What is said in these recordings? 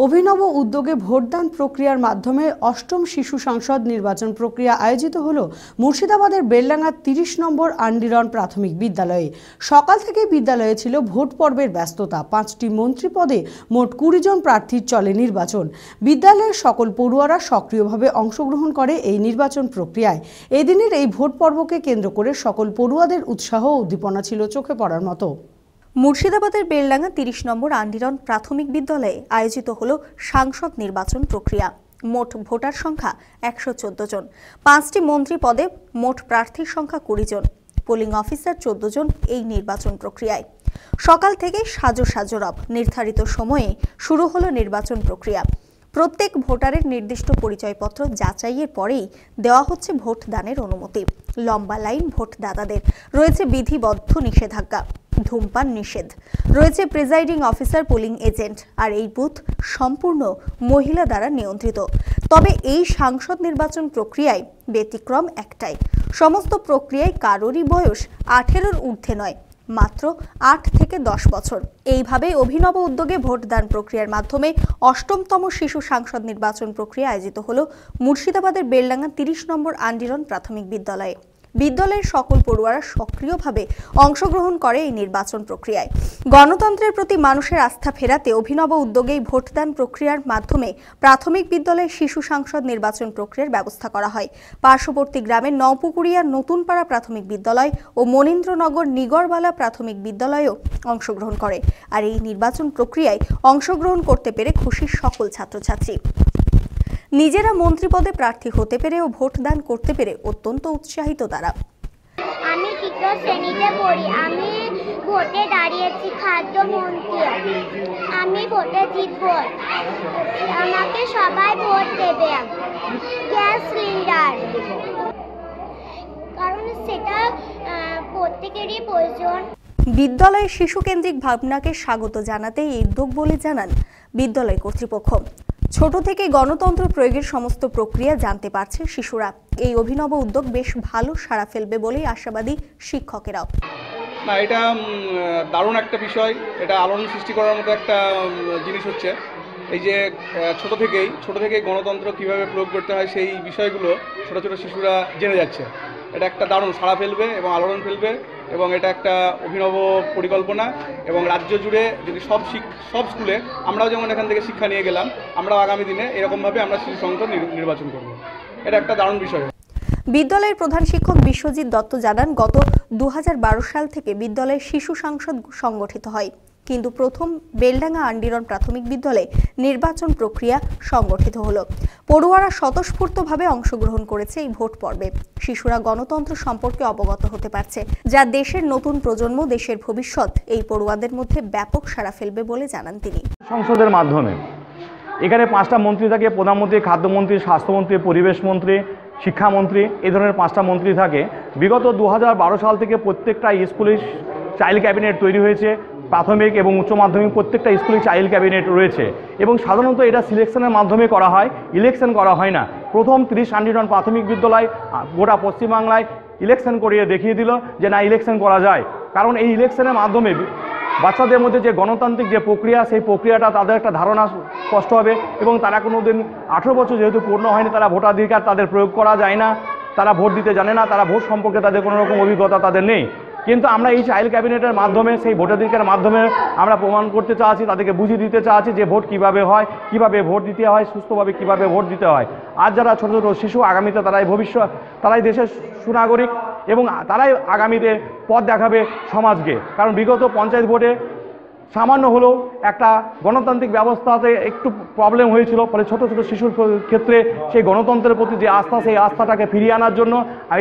অভিনব উদ্যোগে ভোটদান প্রক্রিয়ার মাধ্যমে অষ্টম শিশু সংসদ নির্বাচন প্রক্রিয়া আয়োজিত হলো মুর্শিদাবাদের বেলডাঙ্গা ৩০ নম্বর আন্ডিরন প্রাথমিক বিদ্যালয়ে। সকাল থেকে বিদ্যালয়ে ছিল ভোট পর্বের ব্যস্ততা। ৫টি মন্ত্রী পদে মোট ২০ জন প্রার্থীর চলে নির্বাচন। বিদ্যালয়ের সকল পড়ুয়ারা সক্রিয়ভাবে অংশগ্রহণ করে এই নির্বাচন প্রক্রিয়ায়। এদিনের এই ভোট পর্বকে কেন্দ্র করে সকল পড়ুয়াদের উৎসাহ ও উদ্দীপনা ছিল চোখে পড়ার মতো। মুর্শিদাবাদের বেলডাঙ্গা ৩০ নম্বর আন্ডিরন প্রাথমিক বিদ্যালয়ে আয়োজিত হল সাংসদ নির্বাচন প্রক্রিয়া। মোট ভোটার সংখ্যা ১১৪ জন। ৫টি মন্ত্রী পদে মোট প্রার্থীর সংখ্যা ২০ জন। পোলিং অফিসার ১৪ জন। এই নির্বাচন প্রক্রিয়ায় সকাল থেকে সাজো রব। নির্ধারিত সময়ে শুরু হলো নির্বাচন প্রক্রিয়া। প্রত্যেক ভোটারের নির্দিষ্ট পরিচয়পত্র যাচাইয়ের পরেই দেওয়া হচ্ছে ভোট দানের অনুমতি। লম্বা লাইন ভোটদাতাদের। রয়েছে বিধিবদ্ধ নিষেধাজ্ঞা, ধূমপান নিষেধ। রয়েছে প্রিজাইডিং অফিসার, পোলিং এজেন্ট। আর এই বুথ সম্পূর্ণ মহিলা দ্বারা নিয়ন্ত্রিত। তবে এই সাংসদ নির্বাচন প্রক্রিয়ায় ব্যতিক্রম একটাই, সমস্ত প্রক্রিয়ায় কারোরই বয়স 18-র ঊর্ধ্বে নয়, মাত্র 8 থেকে 10 বছর। এইভাবে অভিনব উদ্যোগে ভোটদান প্রক্রিয়ার মাধ্যমে অষ্টমতম শিশু সাংসদ নির্বাচন প্রক্রিয়া আয়োজিত হল মুর্শিদাবাদের বেলডাঙ্গা ৩০ নম্বর আন্ডিরন প্রাথমিক বিদ্যালয়ে। বিদ্যালয়ের সকল পড়ুয়ারা সক্রিয়ভাবে অংশগ্রহণ করে এই নির্বাচন প্রক্রিয়ায়। গণতন্ত্রের প্রতি মানুষের আস্থা ফেরাতে অভিনব উদ্যোগে ভোটদান প্রক্রিয়ার মাধ্যমে প্রাথমিক বিদ্যালয়ে শিশু সাংসদ নির্বাচন প্রক্রিয়ার ব্যবস্থা করা হয়। পার্শ্ববর্তী গ্রামের নওপুকুরিয়ার নতুনপাড়া প্রাথমিক বিদ্যালয় ও মনীন্দ্রনগর নিগরবালা প্রাথমিক বিদ্যালয়েও অংশগ্রহণ করে। আর এই নির্বাচন প্রক্রিয়ায় অংশগ্রহণ করতে পেরে খুশি সকল ছাত্রছাত্রী। নিজেরা মন্ত্রী পদে প্রার্থী হতে পেরে ও ভোট দান করতে পেরে অত্যন্ত উৎসাহিত তারা। আমি তৃতীয় শ্রেণীতে পড়ি। আমি ভোটে দাঁড়িয়েছি খাদ্যমন্ত্রী। আমি ভোটে জিতব। আমাকে সবাই ভোট দেবে। গ্যাস সিলিন্ডার, কারণ সেটা প্রত্যেকেরই প্রয়োজন। বিদ্যালয়ে শিশু কেন্দ্রিক ভাবনাকে স্বাগত জানাতে এই উদ্যোগ বলে জানান বিদ্যালয় কর্তৃপক্ষ। ছোট থেকে গণতন্ত্র প্রয়োগের সমস্ত প্রক্রিয়া জানতে পারছে শিশুরা। এই অভিনব উদ্যোগ বেশ ভালো সাড়া ফেলবে বলেই আশাবাদী শিক্ষকেরাও। না, এটা দারুণ একটা বিষয়। এটা আলোড়ন সৃষ্টি করার মতো একটা জিনিস হচ্ছে এই যে ছোট থেকেই গণতন্ত্র কিভাবে প্রয়োগ করতে হয় সেই বিষয়গুলো ছোট ছোট শিশুরা জেনে যাচ্ছে। এটা একটা দারুণ সাড়া ফেলবে এবং আলোড়ন ফেলবে, এবং এটা একটা অভিনব পরিকল্পনা। এবং রাজ্য জুড়ে যদি সব স্কুলে আমরাও যেমন এখান থেকে শিক্ষা নিয়ে গেলাম, আমরাও আগামী দিনে এরকমভাবে আমরা শিশু সংসদ নির্বাচন করব। এটা একটা দারুণ বিষয়। বিদ্যালয়ের প্রধান শিক্ষক বিশ্বজিৎ দত্ত জানান, গত 2012 সাল থেকে বিদ্যালয়ে শিশু সংসদ সংগঠিত হয়, কিন্তু প্রথম বেলডাঙ্গা আন্ডিরন প্রাথমিক বিদ্যালয়ে নির্বাচন প্রক্রিয়া সংগঠিত হলো। পড়ুয়ারা স্বতঃস্ফূর্তভাবে অংশগ্রহণ করেছে এই ভোট পর্বে। শিশুরা গণতন্ত্র সম্পর্কে অবগত হতে পারছে, যা দেশের নতুন প্রজন্ম, দেশের ভবিষ্যৎ। এই পড়ুয়াদের মধ্যে ব্যাপক সাড়া ফেলবে বলে জানান তিনি। সংসদের মাধ্যমে এখানে 5টা মন্ত্রী থাকে, প্রধানমন্ত্রী, খাদ্যমন্ত্রী, স্বাস্থ্যমন্ত্রী, পরিবেশ মন্ত্রী, শিক্ষামন্ত্রী, এই ধরনের 5টা মন্ত্রী থাকে। বিগত 2012 সাল থেকে প্রত্যেকটা স্কুলে চাইল্ড ক্যাবিনেট তৈরি হয়েছে। প্রাথমিক এবং উচ্চ মাধ্যমিক প্রত্যেকটা স্কুলে চাইল্ড ক্যাবিনেট রয়েছে, এবং সাধারণত এটা সিলেকশনের মাধ্যমে করা হয়, ইলেকশন করা হয় না। প্রথম 30 আন্ডিরন প্রাথমিক বিদ্যালয় গোটা পশ্চিমবাংলায় ইলেকশন করিয়ে দেখিয়ে দিল যে না, ইলেকশন করা যায়। কারণ এই ইলেকশনের মাধ্যমে বাচ্চাদের মধ্যে যে গণতান্ত্রিক যে প্রক্রিয়া, সেই প্রক্রিয়াটা তাদের একটা ধারণা স্পষ্ট হবে, এবং তারা কোনো দিন 18 বছর যেহেতু পূর্ণ হয়নি, তারা ভোটাধিকার তাদের প্রয়োগ করা যায় না, তারা ভোট দিতে জানে না, তারা ভোট সম্পর্কে তাদের কোনো রকম অভিজ্ঞতা তাদের নেই। কিন্তু আমরা এই চাইল্ড ক্যাবিনেটের মাধ্যমে, সেই ভোটাধিকারের মাধ্যমে আমরা প্রমাণ করতে চাচ্ছি, তাদেরকে বুঝিয়ে দিতে চাচ্ছি যে ভোট কিভাবে হয়, কিভাবে ভোট দিতে হয়, সুস্থভাবে কিভাবে ভোট দিতে হয়। আর যারা ছোট ছোট শিশু, আগামীতে তারাই ভবিষ্যৎ, তারাই দেশের সুনাগরিক, এবং তারাই আগামীতে পথ দেখাবে সমাজকে। কারণ বিগত পঞ্চায়েত ভোটে সামান্য হলেও একটা গণতান্ত্রিক ব্যবস্থাতে একটু প্রবলেম হয়েছিল, ফলে ছোট ছোট শিশুর ক্ষেত্রে সেই গণতন্ত্রের প্রতি যে আস্থা, সেই আস্থাটাকে ফিরিয়ে আনার জন্য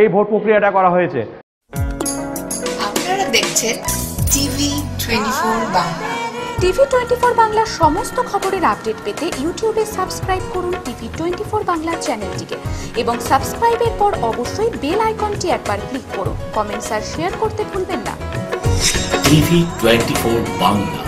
এই ভোট প্রক্রিয়াটা করা হয়েছে। দেখছেন টিভি 24 বাংলা। টিভি 24 বাংলার সমস্ত খবরের আপডেট পেতে ইউটিউবে সাবস্ক্রাইব করুন টিভি 24 বাংলা চ্যানেলটিকে, এবং সাবস্ক্রাইবের পর অবশ্যই বেল আইকনটি একবার ক্লিক করুন। কমেন্টস আর শেয়ার করতে ভুলবেন না। টিভি 24 বাংলা।